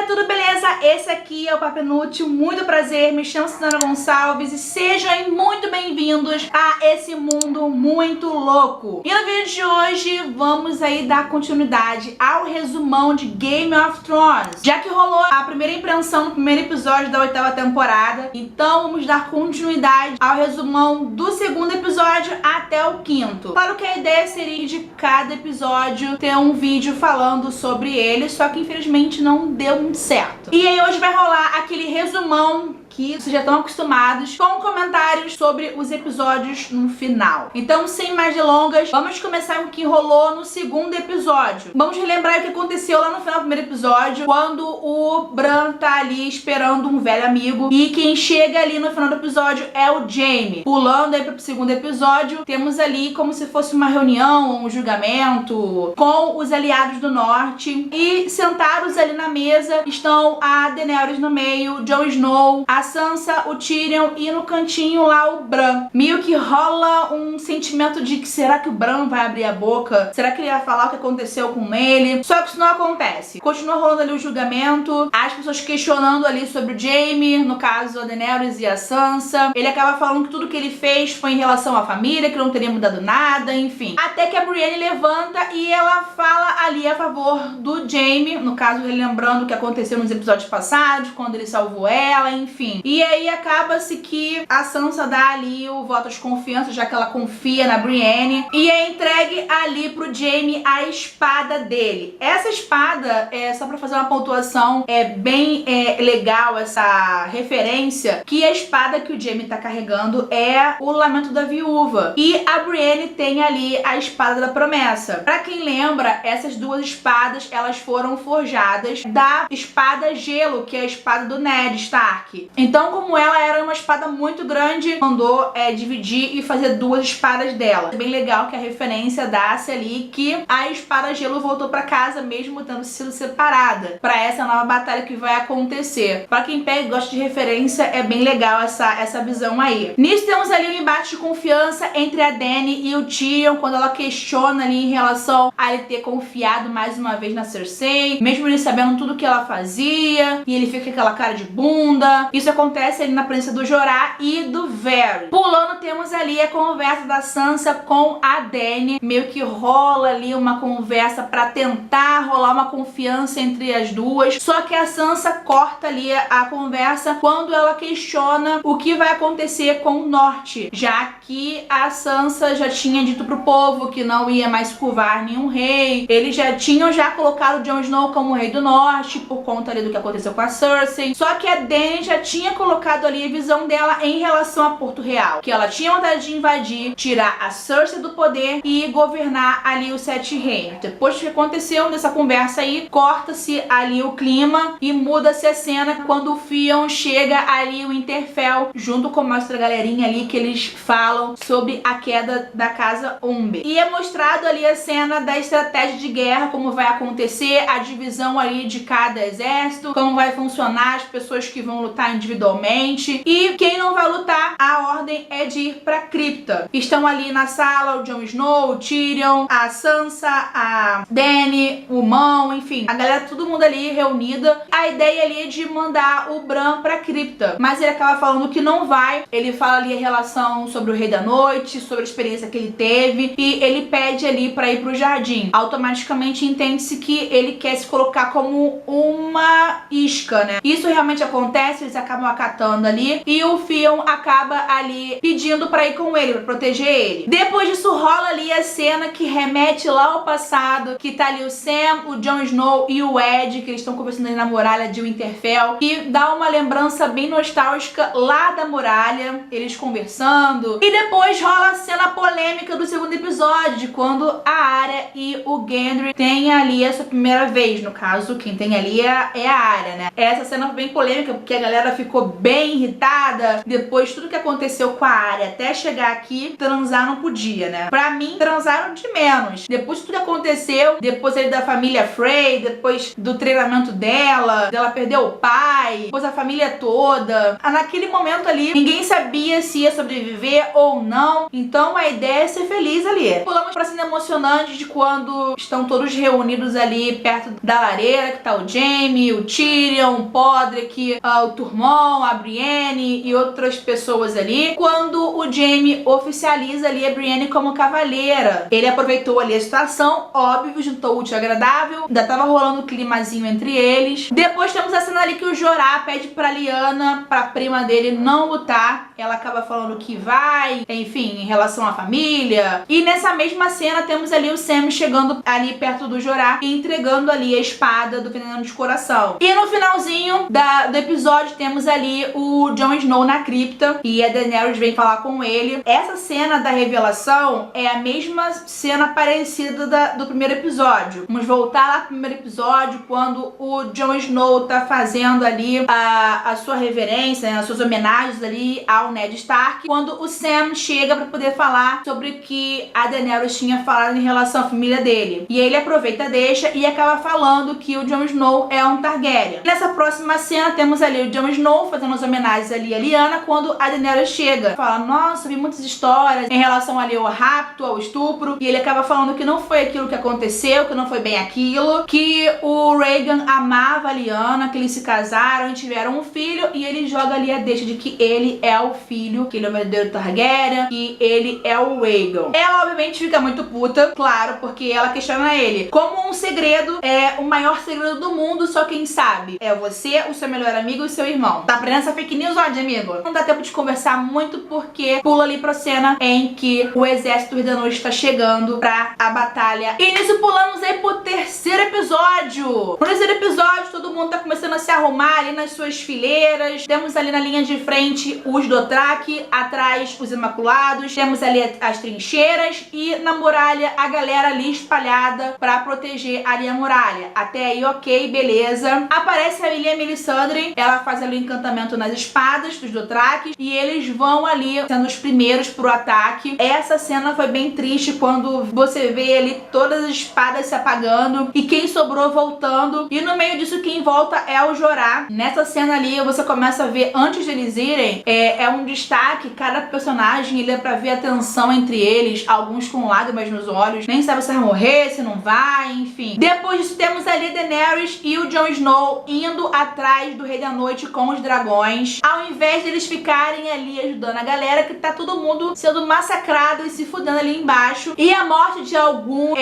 Tudo beleza? Esse aqui é o Papo Inútil, muito prazer, me chamo Suzana Gonçalves e sejam muito bem-vindos a esse mundo muito louco. E no vídeo de hoje vamos aí dar continuidade ao resumão de Game of Thrones, já que rolou a primeira impressão no primeiro episódio da 8ª temporada, então vamos dar continuidade ao resumão do segundo episódio até o 5º. Claro que a ideia seria de cada episódio ter um vídeo falando sobre ele, só que infelizmente não deu muito certo. E aí hoje vai rolar aquele resumão que vocês já estão acostumados, com comentários sobre os episódios no final. Então, sem mais delongas, vamos começar com o que rolou no segundo episódio. Vamos relembrar o que aconteceu lá no final do primeiro episódio, quando o Bran tá ali esperando um velho amigo, e quem chega ali no final do episódio é o Jaime. Pulando aí pro segundo episódio, temos ali como se fosse uma reunião, um julgamento com os aliados do norte, e sentados ali na mesa estão a Daenerys no meio, Jon Snow, a Sansa, o Tyrion e no cantinho lá o Bran. Meio que rola um sentimento de que será que o Bran vai abrir a boca? Será que ele vai falar o que aconteceu com ele? Só que isso não acontece. Continua rolando ali o julgamento, as pessoas questionando ali sobre o Jaime, no caso a Daenerys e a Sansa. Ele acaba falando que tudo que ele fez foi em relação à família, que não teria mudado nada, enfim. Até que a Brienne levanta e ela fala ali a favor do Jaime, no caso relembrando o que aconteceu nos episódios passados, quando ele salvou ela, enfim. E aí acaba-se que a Sansa dá ali o voto de confiança, já que ela confia na Brienne, e é entregue ali pro Jaime a espada dele. Essa espada, só pra fazer uma pontuação, é bem legal essa referência, que a espada que o Jaime tá carregando é o Lamento da Viúva, e a Brienne tem ali a espada da Promessa. Pra quem lembra, essas duas espadas, elas foram forjadas da espada Gelo, que é a espada do Ned Stark. Então, como ela era uma espada muito grande, mandou dividir e fazer duas espadas dela. É bem legal que a referência dá-se ali que a espada Gelo voltou pra casa mesmo tendo sido separada, pra essa nova batalha que vai acontecer. Pra quem pega e gosta de referência, é bem legal essa visão aí. Nisso temos ali um embate de confiança entre a Dany e o Tyrion, quando ela questiona ali em relação a ele ter confiado mais uma vez na Cersei, mesmo ele sabendo tudo que ela fazia, e ele fica com aquela cara de bunda. Isso acontece ali na presença do Jorah e do Varys. Pulando, temos ali a conversa da Sansa com a Dany. Meio que rola ali uma conversa pra tentar rolar uma confiança entre as duas. Só que a Sansa corta ali a conversa quando ela questiona o que vai acontecer com o norte, já que a Sansa já tinha dito pro povo que não ia mais curvar nenhum rei. Eles já tinham colocado Jon Snow como rei do norte por conta ali do que aconteceu com a Cersei. Só que a Dany já tinha colocado ali a visão dela em relação a Porto Real, que ela tinha vontade de invadir, tirar a Cersei do poder e governar ali os 7 reinos. Depois do que aconteceu nessa conversa aí, corta-se ali o clima e muda-se a cena quando o Theon chega ali o Winterfell, junto com uma outra galerinha ali que eles falam sobre a queda da casa Umber. E é mostrado ali a cena da estratégia de guerra, como vai acontecer, a divisão ali de cada exército, como vai funcionar, as pessoas que vão lutar individualmente, e quem não vai lutar, a ordem é de ir pra cripta. Estão ali na sala o Jon Snow, o Tyrion, a Sansa, a Dany, o Mão, enfim, a galera, todo mundo ali reunida. A ideia ali é de mandar o Bran pra cripta, mas ele acaba falando que não vai. Ele fala ali a relação sobre o Rei da Noite, sobre a experiência que ele teve, e ele pede ali pra ir pro jardim. Automaticamente entende-se que ele quer se colocar como uma isca, né? Isso realmente acontece, eles acabam acatando ali, e o Theon acaba ali pedindo pra ir com ele, pra proteger ele. Depois disso rola ali a cena que remete lá ao passado, que tá ali o Sam, o Jon Snow e o Ed, que eles estão conversando ali na muralha de Winterfell, e dá uma lembrança bem nostálgica lá da muralha, eles conversando. E depois rola a cena polêmica do segundo episódio, de quando a Arya e o Gendry têm ali a sua primeira vez. No caso, quem tem ali é a Arya, né? Essa cena foi bem polêmica, porque a galera ficou ficou bem irritada depois de tudo que aconteceu com a Arya até chegar aqui. Transar não podia, né? Pra mim, transaram de menos. Depois de tudo que aconteceu, depois ali da família Frey, depois do treinamento dela perder o pai, depois a família toda. Naquele momento ali, ninguém sabia se ia sobreviver ou não. Então a ideia é ser feliz ali. Pulamos pra cena emocionante de quando estão todos reunidos ali perto da lareira, que tá o Jaime, o Tyrion, o Podrick, o Tormund, a Brienne e outras pessoas ali. Quando o Jaime oficializa ali a Brienne como cavaleira. Ele aproveitou ali a situação, óbvio, juntou o útil ao agradável. Ainda tava rolando um climazinho entre eles. Depois temos a cena ali que o Jorah pede pra Lyanna, pra prima dele, não lutar. Ela acaba falando que vai, enfim, em relação à família. E nessa mesma cena temos ali o Sam chegando ali perto do Jorah e entregando ali a espada do Veneno de Coração. E no finalzinho do episódio temos ali o Jon Snow na cripta e a Daenerys vem falar com ele. Essa cena da revelação é a mesma cena parecida do primeiro episódio. Vamos voltar lá pro primeiro episódio, quando o Jon Snow tá fazendo ali a sua reverência, né, as suas homenagens ali ao Ned Stark, quando o Sam chega pra poder falar sobre o que a Daenerys tinha falado em relação à família dele. E ele aproveita, deixa e acaba falando que o Jon Snow é um Targaryen. Nessa próxima cena temos ali o Jon Snow fazendo as homenagens ali a Lyanna, quando a Daenerys chega. Fala, nossa, vi muitas histórias em relação ali ao rapto, ao estupro, e ele acaba falando que não foi aquilo que aconteceu, que não foi bem aquilo, que o Rhaegar amava a Lyanna, que eles se casaram e tiveram um filho, e ele joga ali a deixa de que ele é o filho, que ele é o verdadeiro Targaryen, que ele é o Rhaegar. Ela obviamente fica muito puta, claro, porque ela questiona ele. Como um segredo é o maior segredo do mundo, só quem sabe é você, o seu melhor amigo e o seu irmão. Tá aprendendo essa fake news, ódio, amigo? Não dá tempo de conversar muito porque pula ali pra cena em que o exército do Rei da Noite está chegando pra a batalha. E nisso pulamos aí pro terceiro episódio. No terceiro episódio, todo mundo tá começando a se arrumar ali nas suas fileiras. Temos ali na linha de frente os Dothraki, atrás os Imaculados. Temos ali as trincheiras e na muralha a galera ali espalhada pra proteger ali a muralha. Até aí, ok, beleza. Aparece a Ilya Melisandre, ela faz ali o encantamento nas espadas dos Dothraki e eles vão ali sendo os primeiros pro ataque. Essa cena foi bem triste quando você vê ali todas as espadas se apagando e quem sobrou voltando. E no meio disso quem volta é o Jorah. Nessa cena ali você começa a ver, antes deles irem, é um destaque, cada personagem ele é pra ver a tensão entre eles, alguns com lágrimas nos olhos, nem sabe se vai morrer, se não vai, enfim. Depois disso temos ali Daenerys e o Jon Snow indo atrás do Rei da Noite com os dragões, ao invés deles ficarem ali ajudando a galera, que tá todo mundo sendo massacrado e se fudendo ali embaixo. E a morte de alguns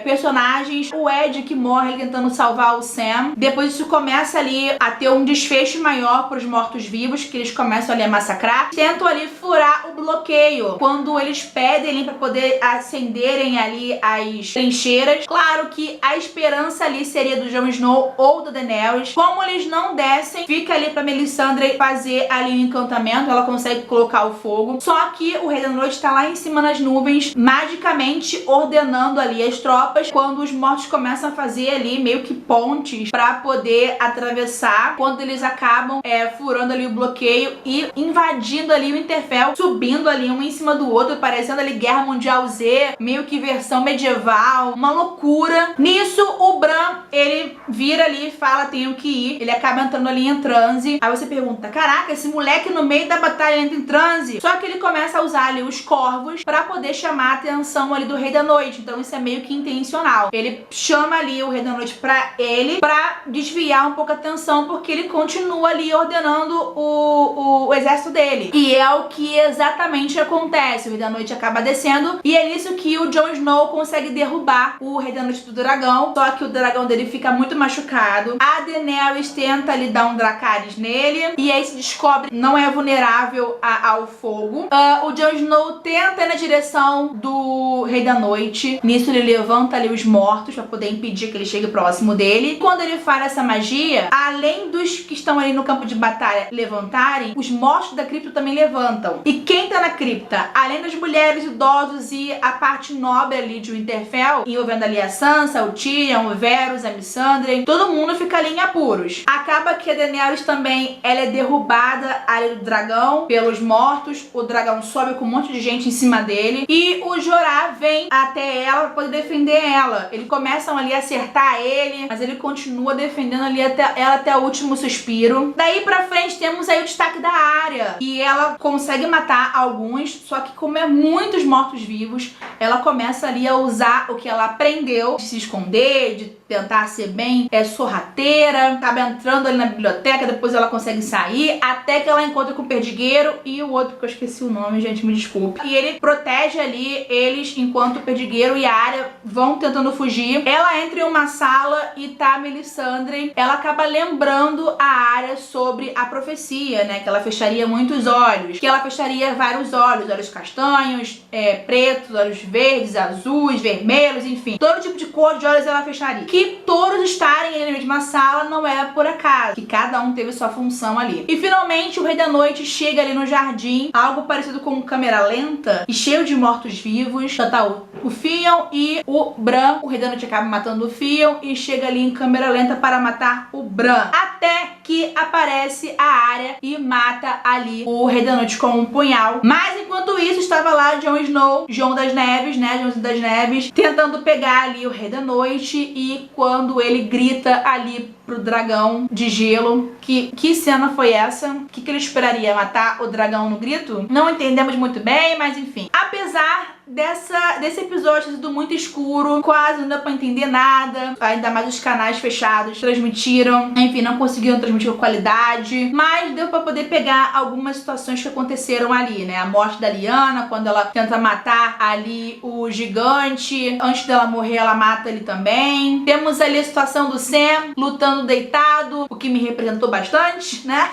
personagens, o Ed que morre tentando salvar o Sam. Depois isso começa ali a ter um desfecho maior pros mortos-vivos, que eles começam ali a massacrar. Tentam ali furar o bloqueio, quando eles pedem ali pra poder acenderem ali as trincheiras. Claro que a esperança ali seria do Jon Snow ou da Daenerys. Como eles não descem, fica ali pra Melisandre fazer ali o encantamento, ela consegue colocar o fogo. Só que o Rei da Noite tá lá em cima nas nuvens, magicamente ordenando ali as tropas, quando os mortos começam a fazer ali meio que pontes pra poder atravessar, quando eles acabam furando ali o bloqueio e invadindo ali o Winterfell, subindo ali um em cima do outro, parecendo ali Guerra Mundial Z, meio que versão medieval, uma loucura. Nisso o Bran, ele vira ali e fala, tenho que ir. Ele acaba entrando ali em transe. Aí você pergunta, caraca, esse moleque no meio da batalha entra em transe? Só que ele começa a usar ali os corvos pra poder chamar a atenção ali do Rei da Noite. Então isso é meio que intencional. Ele chama ali o Rei da Noite pra ele, pra desviar um pouco a atenção, porque ele continua ali ordenando o exército dele. E é o que exatamente acontece. O Rei da Noite acaba descendo e é nisso que o Jon Snow consegue derrubar o Rei da Noite do dragão. Só que o dragão dele fica muito machucado. A Daenerys tenta ali dar um Dracarys nele e aí se descobre que não é vulnerável ao fogo. O Jon Snow tenta ir na direção do Rei da Noite. Nisso ele levanta ali os mortos pra poder impedir que ele chegue próximo dele. Quando ele faz essa magia, além dos que estão ali no campo de batalha levantarem, os mortos da cripta também levantam. E quem tá na cripta? Além das mulheres, idosos e a parte nobre ali de Winterfell, envolvendo ali a Sansa, o Tyrion, o Varys, a Missandei, todo mundo fica ali em apuros. Acaba que a Daenerys também também ela é derrubada ali do dragão pelos mortos. O dragão sobe com um monte de gente em cima dele e o Jorah vem até ela pra poder defender ela. Eles começam ali a acertar ele, mas ele continua defendendo ali ela até o último suspiro. Daí pra frente temos aí o destaque da Arya, e ela consegue matar alguns, só que como é muitos mortos-vivos, ela começa ali a usar o que ela aprendeu de se esconder, de tentar ser bem sorrateira, acaba entrando ali na biblioteca, depois ela consegue sair, até que ela encontra com o Perdigueiro e o outro que eu esqueci o nome, gente, me desculpe. E ele protege ali eles enquanto o Perdigueiro e a Arya vão tentando fugir. Ela entra em uma sala e tá a Melisandre, ela acaba lembrando a Arya sobre a profecia, né, que ela fecharia muitos olhos, que ela fecharia vários olhos, olhos castanhos, pretos, olhos verdes, azuis, vermelhos, enfim, todo tipo de cor de olhos ela fecharia. Que todos estarem na mesma sala não é por acaso, que cada um teve sua função ali. E finalmente o Rei da Noite chega ali no jardim, algo parecido com câmera lenta e cheio de mortos-vivos. Já tá o Theon e o Bran. O Rei da Noite acaba matando o Theon e chega ali em câmera lenta para matar o Bran, até que aparece a Arya e mata ali o Rei da Noite com um punhal. Mas enquanto isso estava lá Jon Snow, João das Neves, né, Joãozinho das Neves, tentando pegar ali o Rei da Noite, e quando ele grita ali pro dragão de gelo, que cena foi essa? O que ele esperaria? Matar o dragão no grito? Não entendemos muito bem, mas enfim. Apesar desse episódio ter sido muito escuro, quase não dá pra entender nada, ainda mais os canais fechados transmitiram, enfim, não conseguiram transmitir com qualidade, mas deu pra poder pegar algumas situações que aconteceram ali, né? A morte da Lyanna, quando ela tenta matar ali o gigante, antes dela morrer ela mata ele também. Temos ali a situação do Sam lutando deitado, o que me representou bastante, né?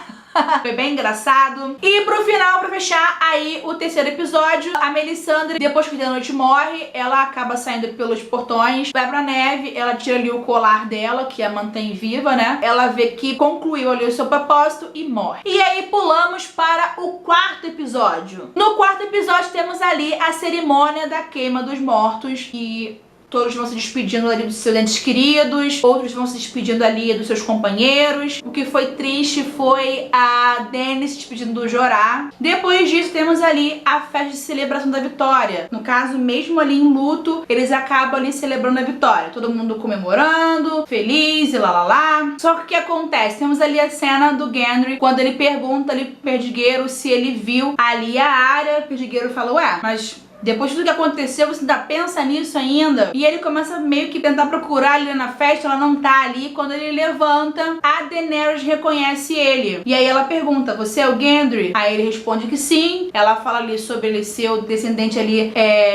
Foi bem engraçado. E pro final, pra fechar aí o terceiro episódio, a Melisandre, depois que a noite morre, ela acaba saindo pelos portões, vai pra neve, ela tira ali o colar dela, que a mantém viva, né? Ela vê que concluiu ali o seu propósito e morre. E aí pulamos para o quarto episódio. No quarto episódio temos ali a cerimônia da queima dos mortos, e todos vão se despedindo ali dos seus entes queridos, outros vão se despedindo ali dos seus companheiros. O que foi triste foi a Dany se despedindo do Jorah. Depois disso temos ali a festa de celebração da vitória. No caso, mesmo ali em luto, eles acabam ali celebrando a vitória. Todo mundo comemorando, feliz e lá. Só que o que acontece? Temos ali a cena do Gendry, quando ele pergunta ali pro Perdigueiro se ele viu ali a Arya. O Perdigueiro fala, ué, mas depois de tudo que aconteceu, você ainda pensa nisso ainda? E ele começa meio que tentar procurar ali na festa, ela não tá ali. Quando ele levanta, a Daenerys reconhece ele. E aí ela pergunta, você é o Gendry? Aí ele responde que sim. Ela fala ali sobre ele ser o descendente ali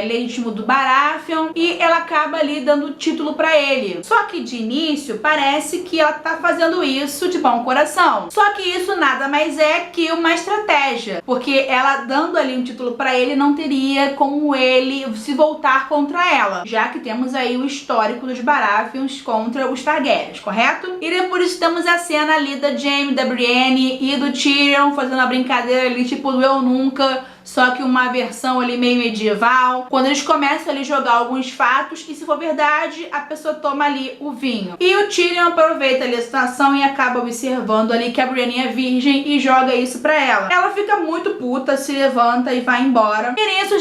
legítimo do Baratheon. E ela acaba ali dando o título pra ele. Só que de início, parece que ela tá fazendo isso de bom coração. Só que isso nada mais é que uma estratégia. Porque ela dando ali um título pra ele, não teria como ele se voltar contra ela, já que temos aí o histórico dos Baratheons contra os Targaryens, correto? E depois disso temos a cena ali da Jaime, da Brienne e do Tyrion fazendo a brincadeira ali, tipo do Eu Nunca, só que uma versão ali meio medieval, quando eles começam ali a jogar alguns fatos e, se for verdade, a pessoa toma ali o vinho. E o Tyrion aproveita ali a situação e acaba observando ali que a Brienne é virgem e joga isso pra ela. Ela fica muito puta, se levanta e vai embora. E nisso,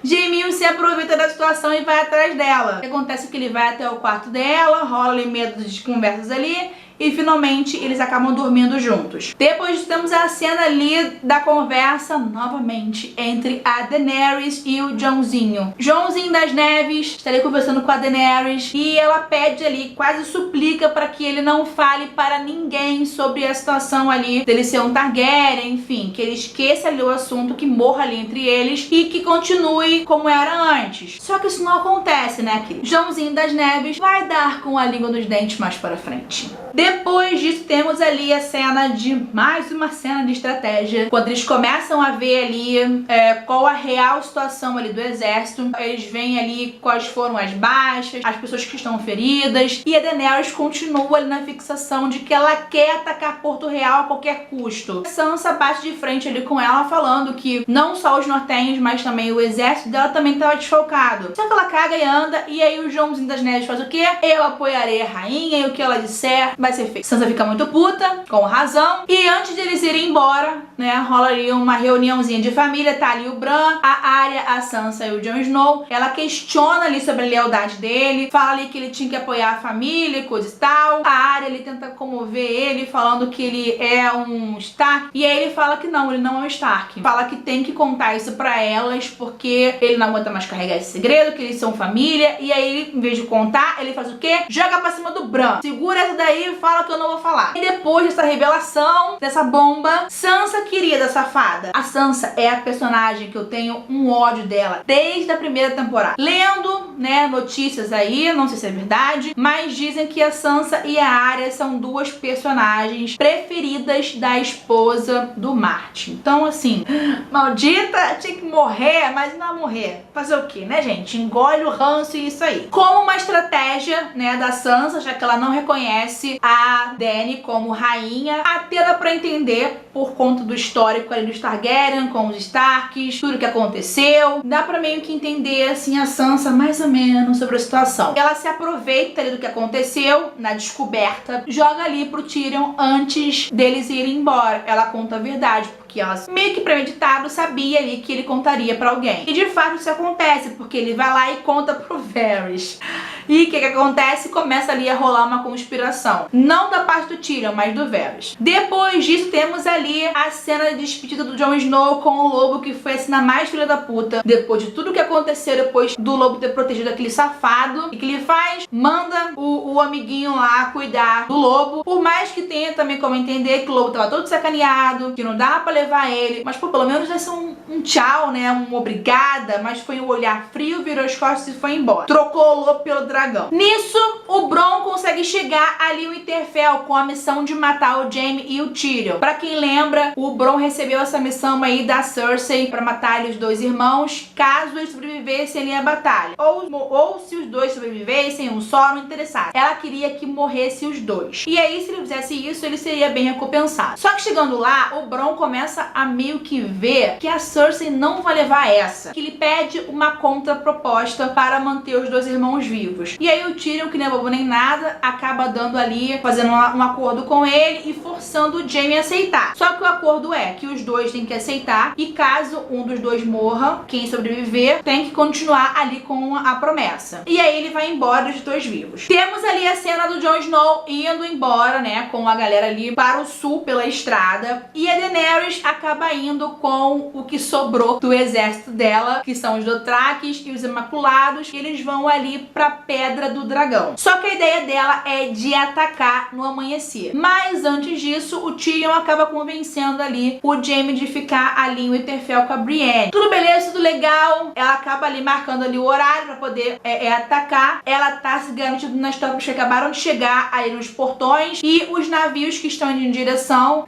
Jaiminho se aproveita da situação e vai atrás dela. O que acontece é que ele vai até o quarto dela, rola ali medo de conversas ali, e finalmente eles acabam dormindo juntos. Depois temos a cena ali da conversa novamente entre a Daenerys e o Joãozinho. Joãozinho das Neves está ali conversando com a Daenerys e ela pede ali, quase suplica para que ele não fale para ninguém sobre a situação ali dele ser um Targaryen, enfim, que ele esqueça ali o assunto, que morra ali entre eles e que continue como era antes. Só que isso não acontece, né, querido? Joãozinho das Neves vai dar com a língua nos dentes mais para frente. Depois disso temos ali a cena de mais uma cena de estratégia, quando eles começam a ver ali qual a real situação ali do exército. Eles veem ali quais foram as baixas, as pessoas que estão feridas, e a Daenerys continua ali na fixação de que ela quer atacar Porto Real a qualquer custo. A Sansa bate de frente ali com ela, falando que não só os nortenhos, mas também o exército dela também estava desfalcado. Só que ela caga e anda, e aí o Joãozinho das Neves faz o quê? Eu apoiarei a rainha e o que ela disser vai ser ser feito. Sansa fica muito puta, com razão, e antes de eles irem embora, né, rola ali uma reuniãozinha de família, tá ali o Bran, a Arya, a Sansa e o Jon Snow. Ela questiona ali sobre a lealdade dele, fala ali que ele tinha que apoiar a família e coisa e tal. A Arya, ele tenta comover ele, falando que ele é um Stark, e aí ele fala que não, ele não é um Stark. Fala que tem que contar isso pra elas, porque ele não aguenta mais carregar esse segredo, que eles são família, e aí ele, em vez de contar, ele faz o quê? Joga pra cima do Bran. Segura essa daí e fala que eu não vou falar. E depois dessa revelação, dessa bomba, Sansa, querida safada. A Sansa é a personagem que eu tenho um ódio dela desde a primeira temporada. Lendo, né, notícias aí, não sei se é verdade, mas dizem que a Sansa e a Arya são duas personagens preferidas da esposa do Martin. Então, assim, maldita, tinha que morrer, mas não morrer. Fazer o quê, né, gente? Engole o ranço e isso aí. Como uma estratégia, né, da Sansa, já que ela não reconhece a Dany como rainha, até dá pra entender por conta do histórico ali dos Targaryen, com os Starks, tudo que aconteceu. Dá pra meio que entender, assim, a Sansa mais ou menos sobre a situação. Ela se aproveita ali do que aconteceu, na descoberta, joga ali pro Tyrion antes deles irem embora. Ela conta a verdade, porque ela, meio que premeditado, sabia ali que ele contaria pra alguém. E de fato isso acontece, porque ele vai lá e conta pro Varys. E o que acontece? Começa ali a rolar uma conspiração. Não da parte do Tyrion, mas do Varys. Depois disso, temos ali a cena de despedida do Jon Snow com o lobo, que foi a cena mais filha da puta. Depois de tudo que aconteceu, depois do lobo ter protegido aquele safado, o que ele faz? Manda o amiguinho lá cuidar do lobo. Por mais que tenha também como entender que o lobo tava todo sacaneado, que não dá pra levar ele. Mas, pô, pelo menos vai ser um tchau, né? Um obrigada. Mas foi um olhar frio, virou as costas e foi embora. Trocou o lobo pelo dragão. Nisso, o Bron consegue chegar ali em Winterfell com a missão de matar o Jaime e o Tyrion. Pra quem lembra, o Bron recebeu essa missão aí da Cersei pra matar ali os dois irmãos, caso eles sobrevivessem ali à batalha. Ou se os dois sobrevivessem, um só, não interessava. Ela queria que morresse os dois. E aí, se ele fizesse isso, ele seria bem recompensado. Só que chegando lá, o Bron começa a meio que ver que a Cersei não vai levar essa. Que ele pede uma contraproposta para manter os dois irmãos vivos. E aí o Tyrion, que não é bobo nem nada, acaba dando ali, fazendo um acordo com ele e forçando o Jaime a aceitar. Só que o acordo é que os dois têm que aceitar e caso um dos dois morra, quem sobreviver tem que continuar ali com a promessa. E aí ele vai embora dos dois vivos. Temos ali a cena do Jon Snow indo embora, né, com a galera ali para o sul pela estrada, e a Daenerys acaba indo com o que sobrou do exército dela, que são os Dothrakis e os Imaculados, e eles vão ali pra Pedra do Dragão. Só que a ideia dela é de atacar no amanhecer. Mas antes disso, o Tyrion acaba convencendo ali o Jaime de ficar ali em Winterfell com a Brienne. Tudo beleza, tudo legal. Ela acaba ali marcando ali o horário pra poder atacar. Ela tá se garantindo nas tropas que acabaram de chegar aí nos portões e os navios que estão indo em direção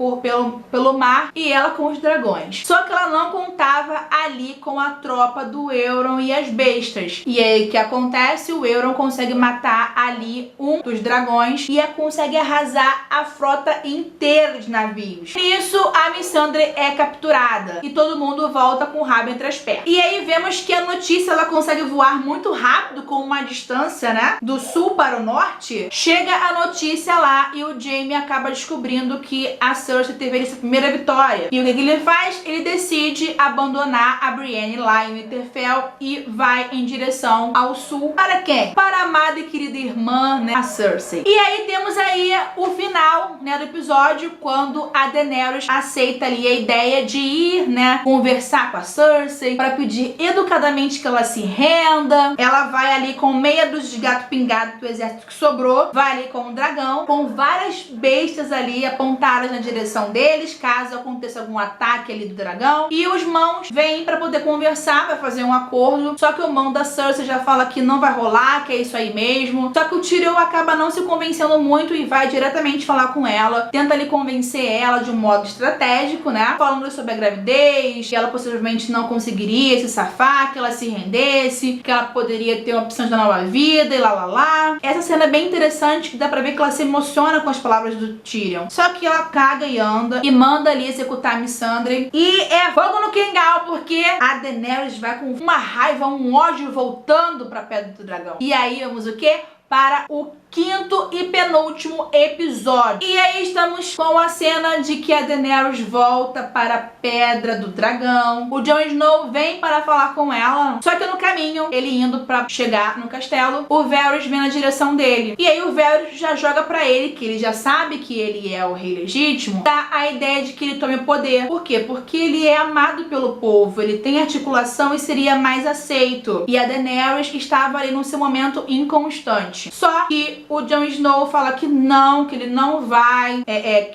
pelo mar, e ela com os dragões. Só que ela não contava ali com a tropa do Euron e as bestas. E aí o que acontece? O Euron consegue matar ali um dos dragões e consegue arrasar a frota inteira de navios. Nisso, a Missandre é capturada e todo mundo volta com o rabo entre as pernas. E aí vemos que a notícia, ela consegue voar muito rápido com uma distância, né, do sul para o norte. Chega a notícia lá e o Jaime acaba descobrindo que a Cersei teve essa primeira vitória. E o que ele faz? Ele decide abandonar a Brienne lá em Winterfell e vai em direção ao sul. Para quem? Para a amada e querida irmã, né, a Cersei. E aí temos aí o final, né, do episódio, quando a Daenerys aceita ali a ideia de ir, né, conversar com a Cersei para pedir educadamente que ela se renda. Ela vai ali com meia dúzia de gato pingado do exército que sobrou, vai ali com o dragão, com várias bestas ali apontadas na direção deles, caso aconteça algum ataque ali do dragão. E os mãos vêm para poder conversar, para fazer um acordo. Só que o mão da Cersei já fala que não vai rolar, que é isso aí mesmo. Só que o Tyrion acaba não se convencendo muito e vai diretamente falar com ela, tenta ali convencer ela de um modo estratégico, né, falando sobre a gravidez, que ela possivelmente não conseguiria se safar, que ela se rendesse, que ela poderia ter uma opção de nova vida e lá. Essa cena é bem interessante, que dá pra ver que ela se emociona com as palavras do Tyrion. Só que ela caga e anda e manda ali executar a Missandre. E é fogo no quingal, porque a Daenerys vai com uma raiva, um ódio voltando pra Pedra do Dragão. E aí vamos o quê? para o quinto e penúltimo episódio. E aí estamos com a cena de que a Daenerys volta para a Pedra do Dragão. O Jon Snow vem para falar com ela, só que no caminho, ele indo para chegar no castelo, o Varys vem na direção dele. E aí o Varys já joga para ele, que ele já sabe que ele é o rei legítimo, dá a ideia de que ele tome o poder. Por quê? Porque ele é amado pelo povo, ele tem articulação e seria mais aceito. E a Daenerys estava ali no seu momento inconstante. Só que o Jon Snow fala que ele não vai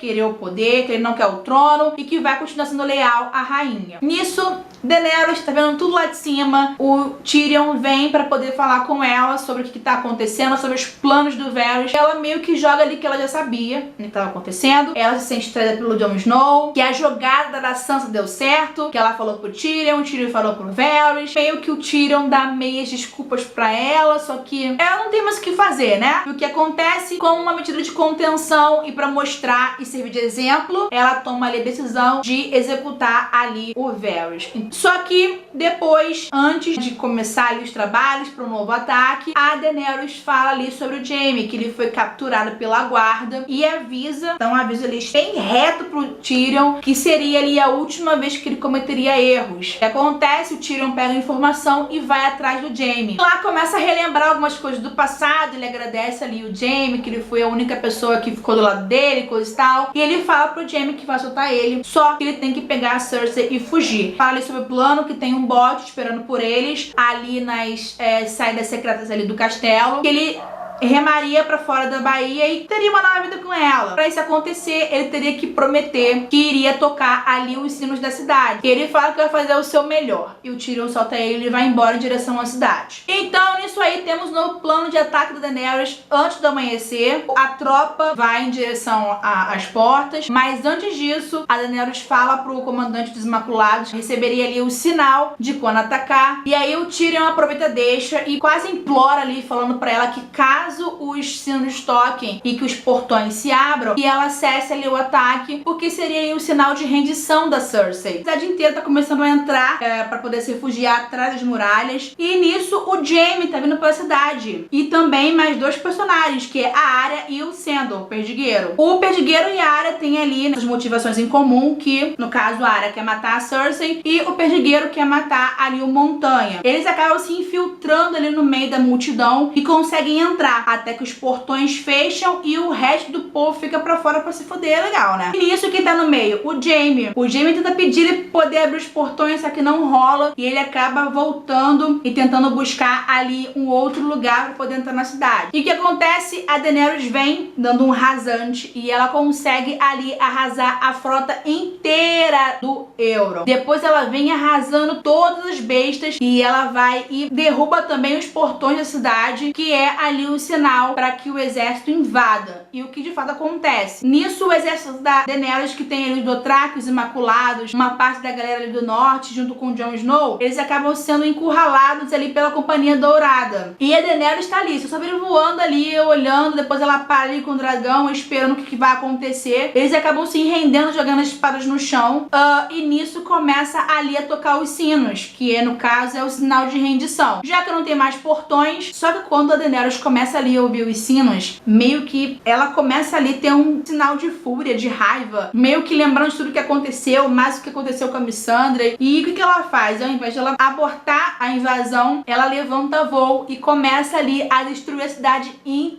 querer o poder, que ele não quer o trono e que vai continuar sendo leal à rainha. Nisso, Daenerys tá vendo tudo lá de cima. O Tyrion vem pra poder falar com ela sobre o que tá acontecendo, sobre os planos do Varys. Ela meio que joga ali que ela já sabia o que tava acontecendo. Ela se sente traída pelo Jon Snow, que a jogada da Sansa deu certo, que ela falou pro Tyrion, o Tyrion falou pro Varys. Meio que o Tyrion dá meias desculpas pra ela, só que ela não tem mais o que fazer, né? E o que acontece, com uma medida de contenção e pra mostrar e servir de exemplo, ela toma ali a decisão de executar ali o Varys. Só que depois, antes de começar ali os trabalhos para o novo ataque, a Daenerys fala ali sobre o Jaime, que ele foi capturado pela guarda e avisa ali bem reto pro Tyrion que seria ali a última vez que ele cometeria erros. O que acontece? O Tyrion pega a informação e vai atrás do Jaime. Lá começa a relembrar algumas coisas do passado, ele agradece ali o Jaime, que ele foi a única pessoa que ficou do lado dele, coisa e tal. E ele fala pro Jaime que vai soltar ele, só que ele tem que pegar a Cersei e fugir. Fala ali sobre o plano, que tem um bote esperando por eles ali nas saídas secretas ali do castelo, que ele remaria pra fora da Baía e teria uma nova vida com ela. Pra isso acontecer, ele teria que prometer que iria tocar ali os sinos da cidade. Ele fala que vai fazer o seu melhor. E o Tyrion solta ele e vai embora em direção à cidade. Então, nisso aí, temos no plano de ataque da Daenerys antes do amanhecer. A tropa vai em direção às portas, mas antes disso, a Daenerys fala pro comandante dos Imaculados que receberia ali o sinal de quando atacar. E aí o Tyrion aproveita, deixa e quase implora ali, falando pra ela que caso os sinos toquem e que os portões se abram, e ela cesse ali o ataque, porque seria aí o sinal de rendição da Cersei. A cidade inteira tá começando a entrar pra poder se refugiar atrás das muralhas, e nisso o Jaime tá vindo pela cidade. E também mais dois personagens, que é a Arya e o Sandor, o Perdigueiro. O Perdigueiro e a Arya têm ali as motivações em comum, que no caso a Arya quer matar a Cersei e o Perdigueiro quer matar ali o Montanha. Eles acabam se infiltrando ali no meio da multidão e conseguem entrar, até que os portões fecham e o resto do povo fica pra fora pra se foder, legal, né? E nisso quem tá no meio? O Jaime. O Jaime tenta pedir ele poder abrir os portões, só que não rola, e ele acaba voltando e tentando buscar ali um outro lugar pra poder entrar na cidade. E o que acontece? A Daenerys vem dando um rasante e ela consegue ali arrasar a frota inteira do Euron. Depois ela vem arrasando todas as bestas e ela vai e derruba também os portões da cidade, que é ali o sinal para que o exército invada. E o que de fato acontece? Nisso, o exército da Daenerys, que tem ali os Dothraki, os Imaculados, uma parte da galera ali do norte, junto com o Jon Snow, eles acabam sendo encurralados ali pela Companhia Dourada. E a Daenerys tá ali, só vê voando ali, olhando, depois ela para ali com o dragão, esperando o que vai acontecer. Eles acabam se rendendo, jogando as espadas no chão. E nisso começa ali a tocar os sinos, que no caso é o sinal de rendição. Já que não tem mais portões, só que quando a Daenerys começa ali a ouvir os sinos, meio que ela começa ali a ter um sinal de fúria, de raiva, meio que lembrando de tudo que aconteceu, mais o que aconteceu com a Missandei. E o que ela faz? Ao invés de ela abortar a invasão, ela levanta voo e começa ali a destruir a cidade inteira.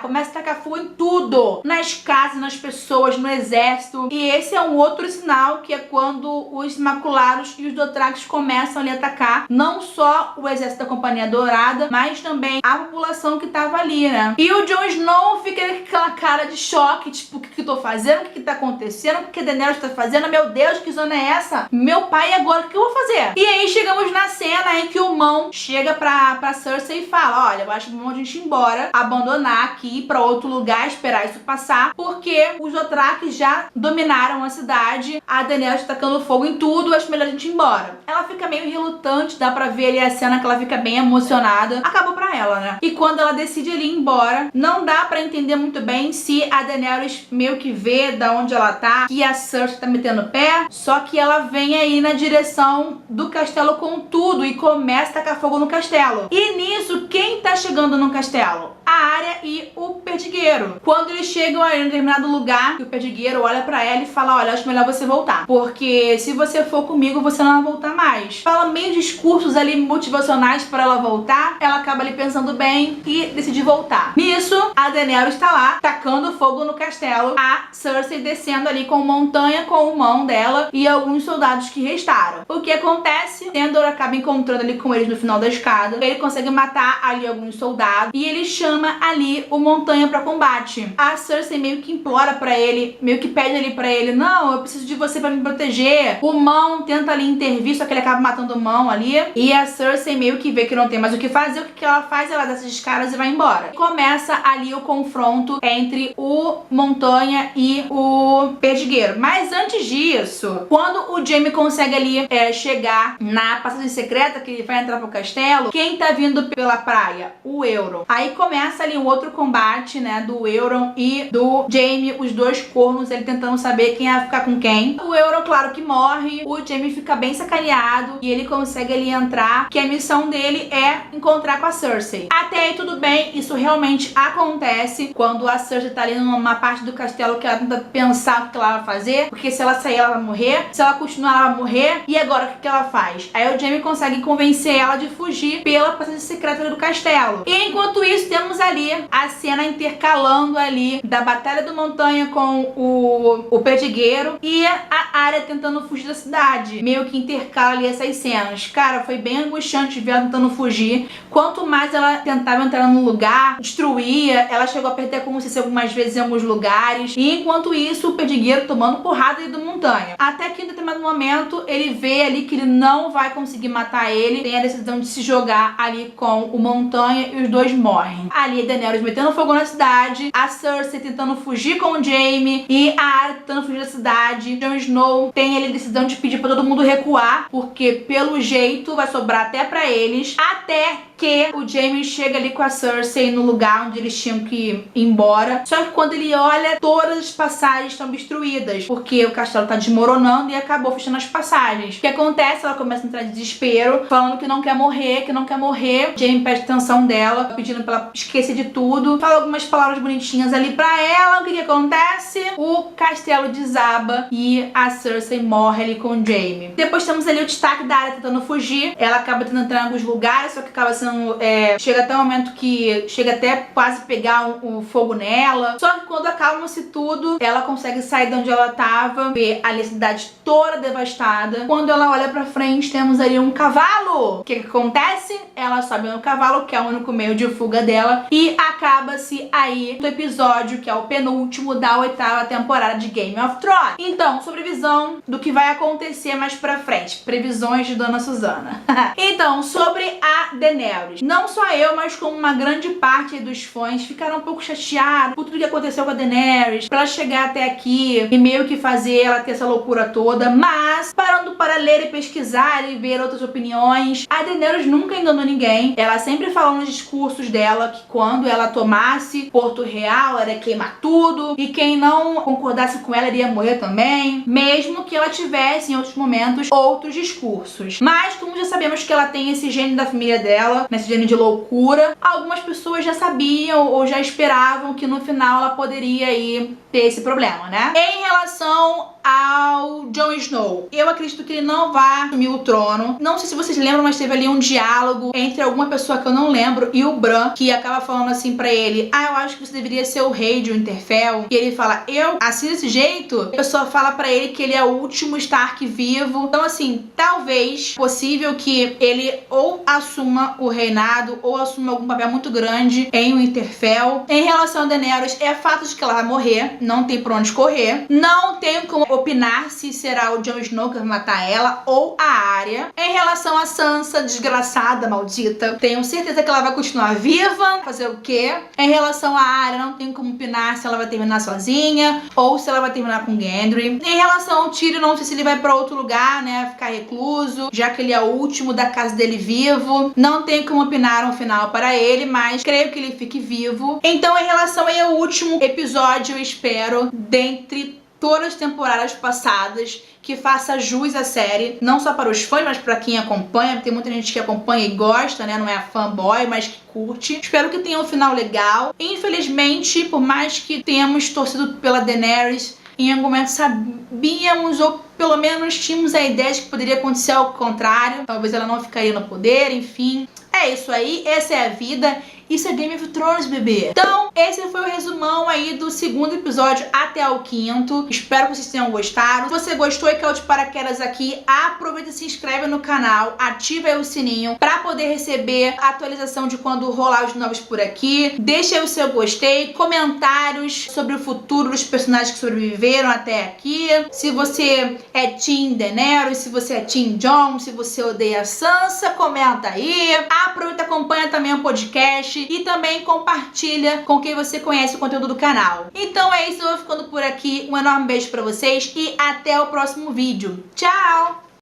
Começa a tacar fogo em tudo, nas casas, nas pessoas, no exército. E esse é um outro sinal, que é quando os Imaculados e os Dothraki começam ali a atacar não só o exército da Companhia Dourada, mas também a população que tava ali, né? E o Jon Snow fica com aquela cara de choque, tipo, o que eu tô fazendo? O que tá acontecendo? O que a Daenerys tá fazendo? Meu Deus, que zona é essa? Meu pai, agora o que eu vou fazer? E aí chegamos na cena em que o Mão chega pra Cersei e fala: olha, eu acho bom a gente ir embora, abandona abandonar aqui, ir pra outro lugar, esperar isso passar, porque os Dothraki já dominaram a cidade, a Daenerys tá tacando fogo em tudo, acho melhor a gente ir embora. Ela fica meio relutante, dá pra ver ali a cena que ela fica bem emocionada. Acabou pra ela, né? E quando ela decide ali ir embora, não dá pra entender muito bem se a Daenerys meio que vê da onde ela tá, que a Cersei tá metendo o pé, só que ela vem aí na direção do castelo com tudo e começa a tacar fogo no castelo. E nisso, quem tá chegando no castelo? A Arya e o Perdigueiro. Quando eles chegam aí em determinado lugar, o Perdigueiro olha pra ela e fala: olha, acho melhor você voltar, porque se você for comigo, você não vai voltar mais. Fala meio discursos ali motivacionais pra ela voltar. Ela acaba ali pensando bem e decide voltar. Nisso, a Daenerys tá lá, tacando fogo no castelo. A Cersei descendo ali com montanha com o mão dela e alguns soldados que restaram. O que acontece? Tendor acaba encontrando ali com eles no final da escada. Ele consegue matar ali alguns soldados e ele chama ali o Montanha pra combate. A Cersei meio que implora pra ele, meio que pede ali pra ele: não, eu preciso de você pra me proteger. O Mão tenta ali intervir, só que ele acaba matando o Mão ali. E a Cersei meio que vê que não tem mais o que fazer. O que ela faz? Ela desce as caras e vai embora. Começa ali o confronto entre o Montanha e o Perdigueiro. Mas antes disso, quando o Jaime consegue ali chegar na passagem secreta, que ele vai entrar pro castelo, quem tá vindo pela praia? O Euron. Aí começa ali um outro combate, né, do Euron e do Jaime, os dois cornos, ele tentando saber quem ia ficar com quem. O Euron, claro que morre, o Jaime fica bem sacaneado e ele consegue ali entrar, que a missão dele é encontrar com a Cersei. Até aí tudo bem, isso realmente acontece quando a Cersei tá ali numa parte do castelo que ela tenta pensar o que ela vai fazer, porque se ela sair ela vai morrer, se ela continuar ela vai morrer, e agora o que ela faz? Aí o Jaime consegue convencer ela de fugir pela passagem secreta do castelo. E enquanto isso, temos ali a cena intercalando ali da Batalha do Montanha com o Perdigueiro e a Arya tentando fugir da cidade. Meio que intercala ali essas cenas. Cara, foi bem angustiante ver ela tentando fugir. Quanto mais ela tentava entrar no lugar, destruía, ela chegou a perder a consciência algumas vezes em alguns lugares. E enquanto isso, o Perdigueiro tomando porrada ali do Montanha. Até que em determinado momento, ele vê ali que ele não vai conseguir matar ele. Tem a decisão de se jogar ali com o Montanha e os dois morrem. Ali a Daenerys metendo fogo na cidade, a Cersei tentando fugir com o Jaime e a Arya tentando fugir da cidade. Jon Snow tem ali a decisão de pedir pra todo mundo recuar, porque pelo jeito vai sobrar até pra eles, até que o Jaime chega ali com a Cersei no lugar onde eles tinham que ir embora. Só que quando ele olha, todas as passagens estão destruídas, porque o castelo tá desmoronando e acabou fechando as passagens. O que acontece? Ela começa a entrar em desespero, falando que não quer morrer, que não quer morrer. Jaime pede atenção dela, pedindo pra ela esquecer de tudo. Fala algumas palavras bonitinhas ali pra ela. O que acontece? O castelo desaba e a Cersei morre ali com o Jaime. Depois temos ali o destaque da Arya tentando fugir. Ela acaba tentando entrar em alguns lugares, só que acaba sendo chega até o momento que chega até quase pegar um fogo nela. Só que quando acalma-se tudo, ela consegue sair de onde ela tava, ver ali a cidade toda devastada. Quando ela olha pra frente, temos ali um cavalo. O que acontece? Ela sobe no cavalo, que é o único meio de fuga dela, e acaba-se aí do episódio, que é o penúltimo da 8ª temporada de Game of Thrones. Então, sobre visão do que vai acontecer mais pra frente. Previsões de Dona Susana. Então, sobre a Daenerys. Não só eu, mas como uma grande parte dos fãs ficaram um pouco chateados por tudo que aconteceu com a Daenerys, pra ela chegar até aqui e meio que fazer ela ter essa loucura toda. Mas, parando para ler e pesquisar e ver outras opiniões, a Daenerys nunca enganou ninguém. Ela sempre falou nos discursos dela que quando ela tomasse Porto Real, ela ia queimar tudo, e quem não concordasse com ela iria morrer também, mesmo que ela tivesse em outros momentos outros discursos. Mas, como já sabemos que ela tem esse gênio da família dela, nesse gênero de loucura, algumas pessoas já sabiam ou já esperavam que no final ela poderia aí ter esse problema, né? Em relação ao Jon Snow, eu acredito que ele não vai assumir o trono. Não sei se vocês lembram, mas teve ali um diálogo entre alguma pessoa que eu não lembro e o Bran, que acaba falando assim pra ele: eu acho que você deveria ser o rei de Winterfell. E ele fala: eu? Assim, desse jeito? A pessoa fala pra ele que ele é o último Stark vivo. Então assim, talvez possível que ele ou assuma o reinado ou assuma algum papel muito grande em Winterfell. Em relação a Daenerys, é fato de que ela vai morrer. não tem por onde correr. Não tenho como opinar se será o Jon Snow que vai matar ela ou a Arya. Em relação a Sansa, desgraçada, maldita, tenho certeza que ela vai continuar viva. Fazer o quê? Em relação a Arya, não tenho como opinar se ela vai terminar sozinha ou se ela vai terminar com Gendry. Em relação ao Tyrion, não sei se ele vai pra outro lugar, né, ficar recluso, já que ele é o último da casa dele vivo. Não tenho como opinar um final para ele, mas creio que ele fique vivo. Então, em relação aí ao último episódio, eu espero, dentre todas as temporadas passadas, que faça jus à série, não só para os fãs, mas para quem acompanha. Tem muita gente que acompanha e gosta, né? Não é fanboy, mas que curte. Espero que tenha um final legal. Infelizmente, por mais que tenhamos torcido pela Daenerys, em algum momento sabíamos, ou pelo menos tínhamos a ideia de que poderia acontecer ao contrário. Talvez ela não ficaria no poder, enfim. É isso aí, essa é a vida. Isso é Game of Thrones, bebê. Então, esse foi o resumão aí do segundo episódio até o quinto. Espero que vocês tenham gostado. Se você gostou e caiu de paraquedas aqui, aproveita e se inscreve no canal, ativa aí o sininho pra poder receber a atualização de quando rolar os novos por aqui. Deixa aí o seu gostei, comentários sobre o futuro dos personagens que sobreviveram até aqui. Se você é Team Daenerys, se você é Team Jon, se você odeia Sansa, comenta aí. Aproveita e acompanha também o podcast e também compartilha com quem você conhece o conteúdo do canal. Então é isso, eu vou ficando por aqui. Um enorme beijo pra vocês e até o próximo vídeo. Tchau!